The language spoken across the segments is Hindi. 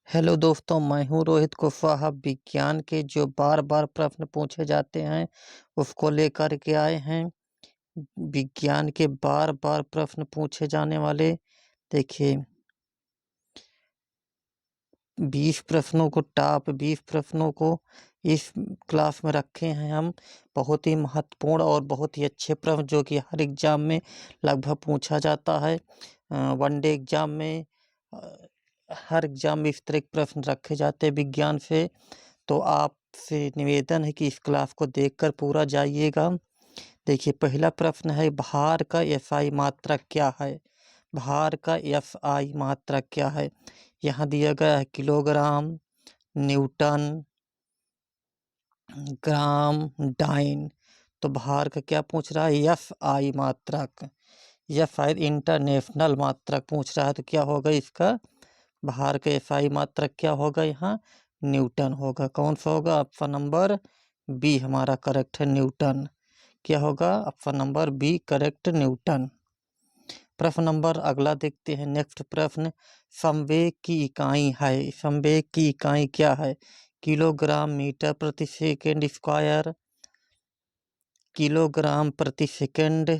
हेलो दोस्तों, मैं हूँ रोहित कुशवाहा। विज्ञान के जो बार बार प्रश्न पूछे जाते हैं उसको लेकर के आए हैं। विज्ञान के बार बार प्रश्न पूछे जाने वाले, देखिए 20 प्रश्नों को, टॉप 20 प्रश्नों को इस क्लास में रखे हैं हम। बहुत ही महत्वपूर्ण और बहुत ही अच्छे प्रश्न जो कि हर एग्जाम में लगभग पूछा जाता है। वनडे एग्जाम में, हर एग्जाम में इस तरह के प्रश्न रखे जाते हैं विज्ञान से। तो आपसे निवेदन है कि इस क्लास को देखकर पूरा जाइएगा। देखिए पहला प्रश्न है, भार का एसआई मात्रक क्या है? भार का एसआई मात्रक क्या है? यहाँ दिया गया है किलोग्राम, न्यूटन, ग्राम, डाइन। तो भार का क्या पूछ रहा है? एसआई मात्रक। यह शायद इंटरनेशनल मात्रक पूछ रहा है, तो क्या होगा इसका? भार का एसआई मात्रक क्या होगा यहाँ? न्यूटन होगा। कौन सा होगा? ऑप्शन नंबर बी हमारा करेक्ट है, न्यूटन। क्या होगा? Option number B correct, Newton. प्रश्न नंबर अगला देखते हैं। नेक्स्ट प्रश्न, संवेग की इकाई है। संवेग की इकाई क्या है? किलोग्राम, मीटर प्रति सेकेंड स्क्वायर, किलोग्राम प्रति सेकेंड,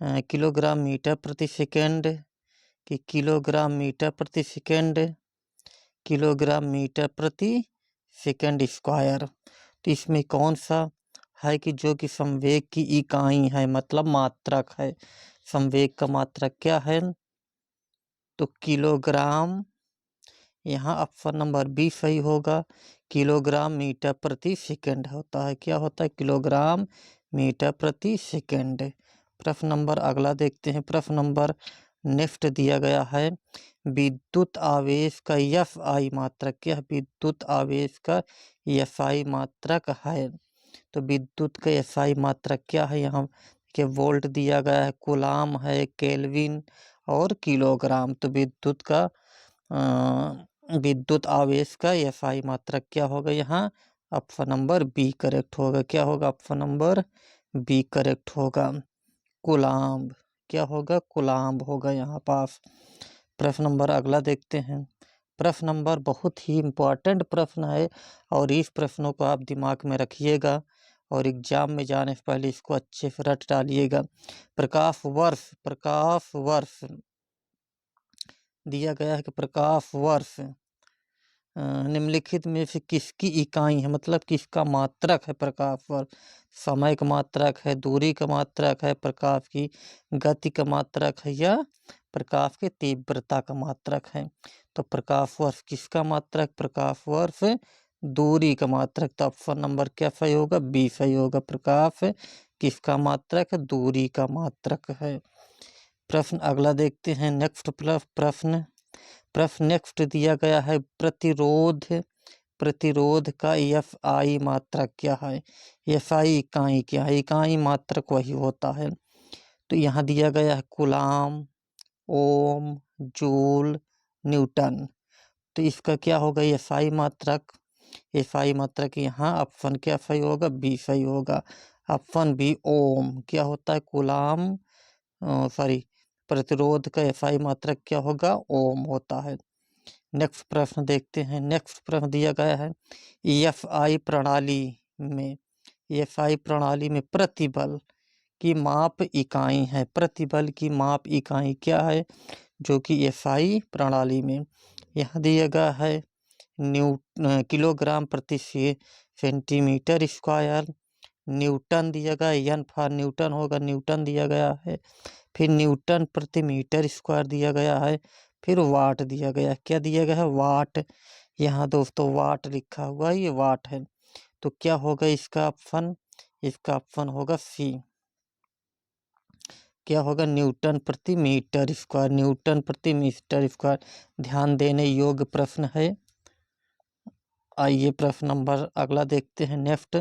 किलोग्राम मीटर प्रति सेकेंड, कि किलोग्राम मीटर प्रति सेकेंड, किलोग्राम मीटर प्रति सेकेंड स्क्वायर। तो इसमें कौन सा है कि जो कि संवेग की इकाई है, मतलब मात्रक है? संवेग का मात्रक क्या है? तो किलोग्राम। यहाँ ऑप्शन नंबर बी सही होगा। किलोग्राम मीटर प्रति सेकेंड होता है। क्या होता है? किलोग्राम मीटर प्रति सेकेंड। प्रश्न नंबर अगला देखते हैं। प्रश्न नंबर नेक्स्ट दिया गया है, विद्युत आवेश का एसआई मात्रक क्या है? विद्युत आवेश का एसआई मात्रक है। तो विद्युत का एसआई मात्रक क्या है? यहाँ के वोल्ट दिया गया है, कूलाम है, केल्विन और किलोग्राम। तो विद्युत आवेश का एसआई मात्रक क्या होगा यहाँ? ऑप्शन नंबर बी करेक्ट होगा। क्या होगा? ऑप्शन नंबर बी करेक्ट होगा, कूलाम्ब। क्या होगा? कूलाम्ब होगा यहाँ पास। प्रश्न नंबर अगला देखते हैं। प्रश्न नंबर बहुत ही इम्पोर्टेंट प्रश्न है और इस प्रश्नों को आप दिमाग में रखिएगा और एग्जाम में जाने से पहले इसको अच्छे से रट डालिएगा। प्रकाश वर्ष, प्रकाश वर्ष दिया गया है कि प्रकाश वर्ष निम्नलिखित में से किसकी इकाई है, मतलब किसका मात्रक है? प्रकाश वर्ष समय का मात्रक है, दूरी का मात्रक है, प्रकाश की गति का मात्रक है, या प्रकाश की तीव्रता का मात्रक है? तो प्रकाश वर्ष किसका मात्रक? प्रकाश वर्ष दूरी का मात्रक। तो ऑप्शन नंबर क्या सही होगा? बी सही होगा। प्रकाश किसका मात्रक है? दूरी का मात्रक है। प्रश्न अगला देखते हैं। नेक्स्ट प्रश्न प्रश्न नेक्स्ट दिया गया है, प्रतिरोध, प्रतिरोध का एसआई मात्रक क्या है? एसआई इकाई क्या है? इकाई मात्रक वही होता है। तो यहाँ दिया गया है कूलाम, ओम, जूल, न्यूटन। तो इसका क्या होगा एसआई मात्रक? एसआई मात्रक यहाँ ऑप्शन क्या सही होगा? बी सही होगा। ऑप्शन बी ओम। क्या होता है? कूलाम, सॉरी, प्रतिरोध का एसआई मात्रक क्या होगा? ओम होता है। नेक्स्ट प्रश्न देखते हैं। नेक्स्ट प्रश्न दिया गया है, एफआई प्रणाली में, एफआई प्रणाली में प्रतिबल की माप इकाई है। प्रतिबल की माप इकाई क्या है जो कि एफआई प्रणाली में? यहाँ दिया गया है किलोग्राम प्रति सेंटीमीटर स्क्वायर, न्यूटन दिया गया, एन फॉर न्यूटन होगा, न्यूटन दिया गया है, फिर न्यूटन प्रति मीटर स्क्वायर दिया गया है, फिर वाट दिया गया। क्या दिया गया है? वाट। यहाँ दोस्तों वाट लिखा हुआ है, ये वाट है। तो क्या होगा इसका ऑप्शन? इसका ऑप्शन होगा सी। क्या होगा? न्यूटन प्रति मीटर स्क्वायर, न्यूटन प्रति मीटर स्क्वायर। ध्यान देने योग्य प्रश्न है। आइए प्रश्न नंबर अगला देखते हैं। नेक्स्ट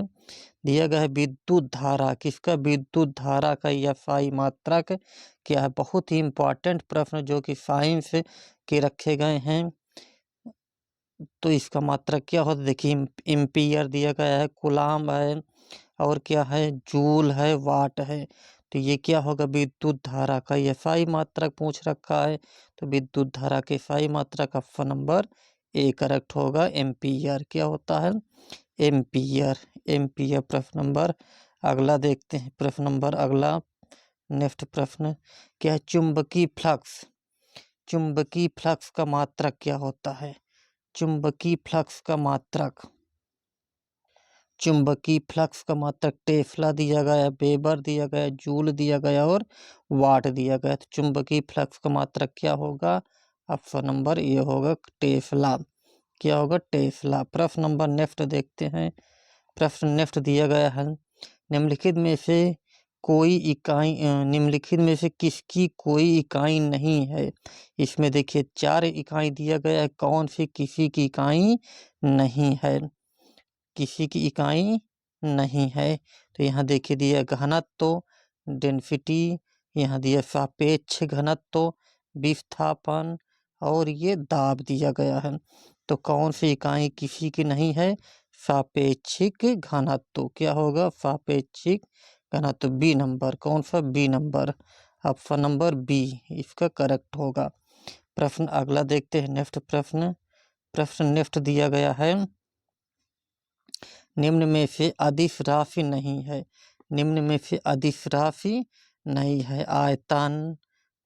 दिया गया है, विद्युत धारा किसका? विद्युत धारा का एसआई मात्रक क्या है? बहुत ही इम्पोर्टेंट प्रश्न जो कि साइंस के रखे गए हैं। तो इसका मात्रक क्या होता है? देखिए एम्पियर दिया गया है, कूलाम है, और क्या है? जूल है, वाट है। तो ये क्या होगा? विद्युत धारा का एसआई मात्रक पूछ रखा है। तो विद्युत धारा के एसआई मात्रक ऑप्शन नंबर ए करेक्ट होगा। एम्पियर क्या होता है? एम्पियर। एम्पियर प्रश्न नंबर अगला देखते हैं। प्रश्न नंबर अगला नेक्स्ट प्रश्न क्या है? चुंबकीय फ्लक्स। चुंबकीय फ्लक्स का मात्रक क्या होता है? चुंबकीय फ्लक्स का मात्रक। चुंबकीय फ्लक्स का मात्रक टेस्ला दिया गया, वेबर दिया गया, जूल दिया गया और वाट दिया गया। तो चुंबकीय फ्लक्स का मात्रक क्या होगा? ऑप्शन नंबर ये होगा टेस्ला। क्या होगा? टेस्ला। प्रश्न नंबर नेक्स्ट देखते हैं। प्रश्न नेक्स्ट दिया गया है निम्नलिखित में से कोई इकाई निम्नलिखित में से किसकी कोई इकाई नहीं है? इसमें देखिए 4 इकाई दिया गया है, कौन सी किसी की इकाई नहीं है? किसी की इकाई नहीं है। तो यहाँ देखिए दिया घनत्व, डेंसिटी, यहाँ दिया सापेक्ष घनत्व, विस्थापन और ये दाब दिया गया है। तो कौन सी इकाई किसी की नहीं है? सापेक्षिक घनत्व। क्या होगा? सापेक्षिक घनत्व। B number. कौन सा? B number. Option number B इसका करेक्ट होगा। प्रश्न अगला देखते हैं। नेक्स्ट प्रश्न। प्रश्न नेक्स्ट दिया गया है निम्न में से अदिश राशि नहीं है। निम्न में से अदिश राशि नहीं है। आयतन,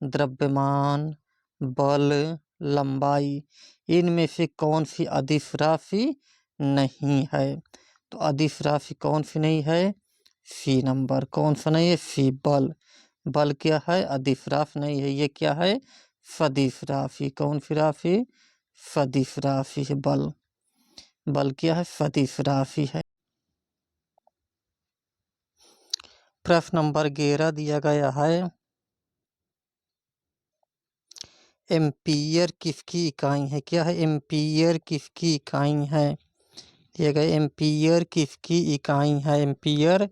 द्रव्यमान, बल, लंबाई, इनमें से कौन सी अदिश राशि नहीं है? तो अदिश राशि कौन सी नहीं है? C number. कौन सा नहीं है? सी। बल। बल क्या है? अदिश राशि नहीं है। ये क्या है? सदिश राशि। कौन सी राशि? सदिश राशि है बल। बल क्या है? सदिश राशि है। प्रश्न नंबर 11 दिया गया है एम्पीयर किसकी इकाई है? क्या है? एम्पीयर किसकी इकाई है? दिया गया एम्पीयर किसकी इकाई है? Ampere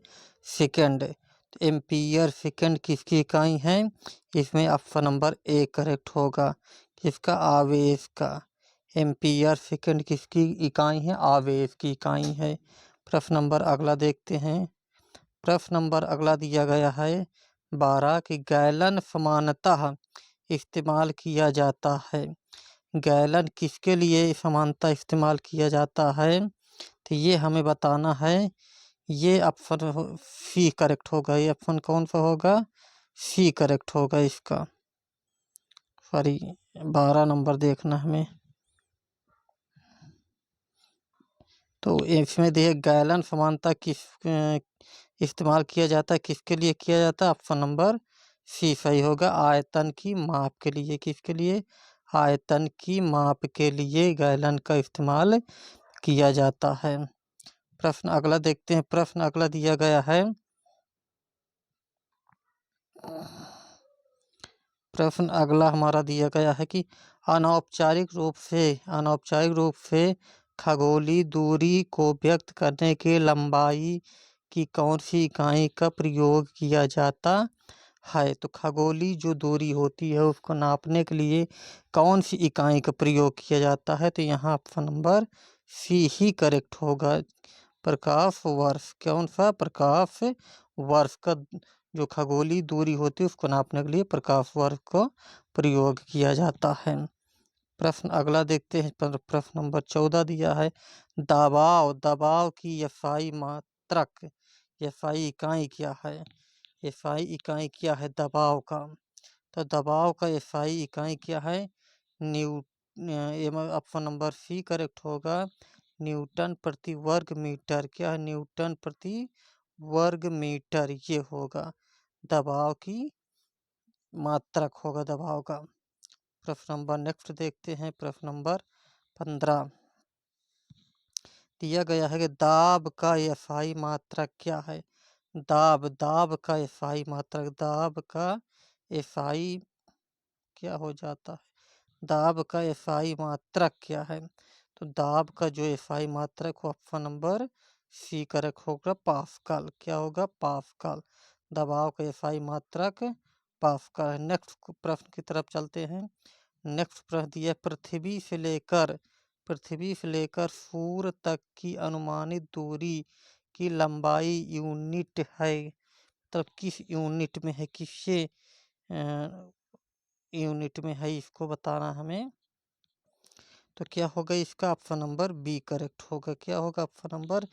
second. तो एम्पीयर सेकंड किसकी इकाई है? इसमें ऑप्शन नंबर ए करेक्ट होगा। किसका? आवेश का। एम्पीयर सेकंड किसकी इकाई है? आवेश की इकाई है। प्रश्न नंबर अगला देखते हैं। प्रश्न नंबर अगला दिया गया है 12 कि गैलन समानतः इस्तेमाल किया जाता है। गैलन किसके लिए समानतः इस्तेमाल किया जाता है? तो ये हमें बताना है। ये ऑप्शन सी करेक्ट होगा। ये ऑप्शन कौन सा होगा? सी करेक्ट होगा इसका। सॉरी 12 नंबर देखना हमें। तो इसमें देखिए गैलन समानता किस इस्तेमाल किया जाता है? किसके लिए किया जाता है? ऑप्शन नंबर सी सही होगा। आयतन की माप के लिए। किसके लिए? आयतन की माप के लिए गैलन का इस्तेमाल किया जाता है। प्रश्न अगला देखते हैं। प्रश्न अगला दिया गया है प्रश्न अगला हमारा दिया गया है कि अनौपचारिक रूप से खगोलीय दूरी को व्यक्त करने के लंबाई की कौन सी इकाई का प्रयोग किया जाता है? तो खगोलीय जो दूरी होती है उसको नापने के लिए कौन सी इकाई का प्रयोग किया जाता है? तो यहाँ ऑप्शन नंबर सी ही करेक्ट होगा। प्रकाश वर्ष। कौन सा? प्रकाश वर्ष का जो खगोलीय दूरी होती है उसको नापने के लिए प्रकाश वर्ष का प्रयोग किया जाता है। प्रश्न अगला देखते हैं। प्रश्न नंबर 14 दिया है दबाव। दबाव की एसआई मात्रक। एसआई इकाई क्या है? एसआई इकाई क्या है दबाव का? तो दबाव का एसआई इकाई क्या है? New option number C correct होगा। न्यूटन प्रति वर्ग मीटर। क्या है? न्यूटन प्रति वर्ग मीटर ये होगा दबाव की मात्रक होगा दबाव का। प्रश्न नंबर नेक्स्ट देखते हैं। प्रश्न नंबर 15 दिया गया है कि दाब का एसआई मात्रक क्या है? दाब का एसआई मात्रक। दाब का एसआई क्या हो जाता है? दाब का एसआई मात्रक क्या है? तो दाब का जो एसआई मात्रक हो ऑप्शन नंबर सी करेक्ट होगा पास्कल। क्या होगा? पास्कल। दबाव का एसआई मात्रक पास्कल। नेक्स्ट प्रश्न की तरफ चलते हैं। नेक्स्ट प्रश्न दिया पृथ्वी से लेकर सूर्य तक की अनुमानित दूरी की लंबाई यूनिट है। तब किस यूनिट में है? किससे यूनिट में है इसको बताना हमें। तो क्या होगा इसका? ऑप्शन नंबर बी करेक्ट होगा। क्या होगा? Option number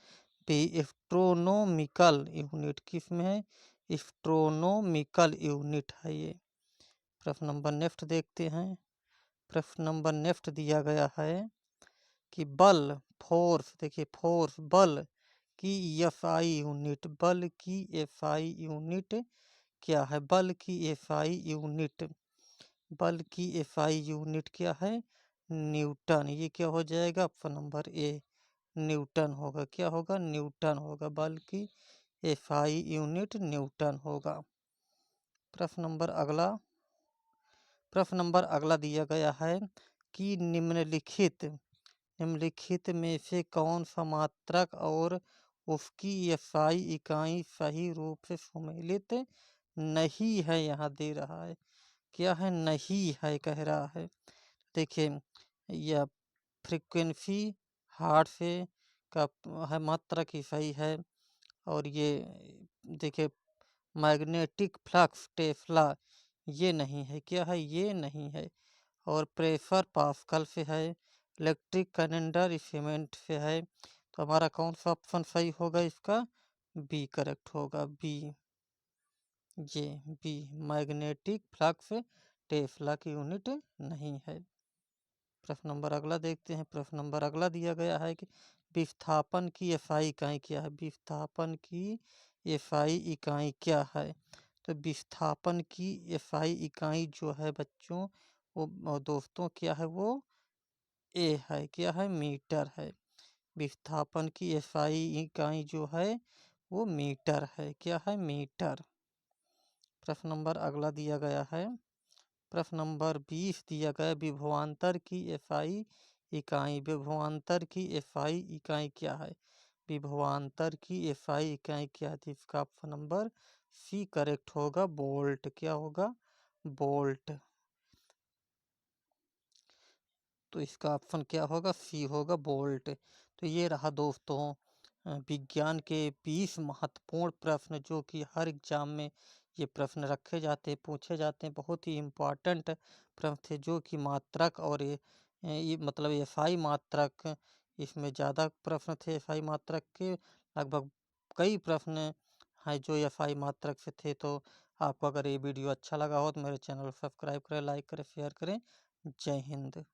B. Astronomical unit किस में है? एस्ट्रोनॉमिकल यूनिट है ये। प्रश्न नंबर नेक्स्ट देखते हैं। प्रश्न नंबर नेक्स्ट दिया गया है कि बल, फोर्स, देखिए फोर्स, बल की एसआई यूनिट, बल की एसआई यूनिट क्या है? बल की एसआई यूनिट, बल की एसआई यूनिट क्या है? न्यूटन। ये क्या हो जाएगा? ऑप्शन नंबर ए, न्यूटन होगा। क्या होगा? न्यूटन होगा। बल की एसआई यूनिट न्यूटन होगा। प्रश्न नंबर अगला, प्रश्न नंबर अगला दिया गया है कि निम्नलिखित में से कौन सा मात्रक और उसकी एसआई इकाई सही रूप से सम्मिलित नहीं है? यहाँ दे रहा है। क्या है? नहीं है कह रहा है। देखिए यह फ्रीक्वेंसी हार्ट से का है, मात्रक ही सही है। और ये देखिए मैग्नेटिक फ्लक्स टेस्ला, ये नहीं है। क्या है? ये नहीं है। और प्रेशर पास्कल से है। इलेक्ट्रिक कैलेंडर सीमेंट से है। तो हमारा कौन सा ऑप्शन सही होगा इसका? बी करेक्ट होगा। बी, ये बी, मैग्नेटिक फ्लक्स टेस्ला की यूनिट नहीं है। प्रश्न नंबर अगला देखते हैं। प्रश्न नंबर अगला दिया गया है कि विस्थापन की एसआई इकाई क्या है? विस्थापन की एसआई इकाई क्या है? तो विस्थापन की एसआई इकाई जो है बच्चों, वो दोस्तों क्या है? वो ए है। क्या है? मीटर है। विस्थापन की एसआई इकाई जो है वो मीटर है। क्या है? मीटर। प्रश्न नंबर अगला दिया गया है। प्रश्न नंबर 20 दिया गया, विभवांतर की एसआई इकाई, विभवांतर की एसआई इकाई क्या है? विभवांतर की एसआई इकाई क्या है? इसका ऑप्शन नंबर सी करेक्ट होगा, वोल्ट। क्या होगा? वोल्ट। तो इसका ऑप्शन क्या होगा? सी होगा, वोल्ट। तो ये रहा दोस्तों विज्ञान के 20 महत्वपूर्ण प्रश्न, जो कि हर एग्जाम में ये प्रश्न रखे जाते हैं, पूछे जाते हैं। बहुत ही इम्पोर्टेंट प्रश्न थे, जो कि मात्रक और ये मतलब एसआई मात्रक, इसमें ज़्यादा प्रश्न थे एसआई मात्रक के। लगभग कई प्रश्न हैं जो एसआई मात्रक से थे। तो आपको अगर ये वीडियो अच्छा लगा हो तो मेरे चैनल को सब्सक्राइब करें, लाइक करें, शेयर करें। जय हिंद।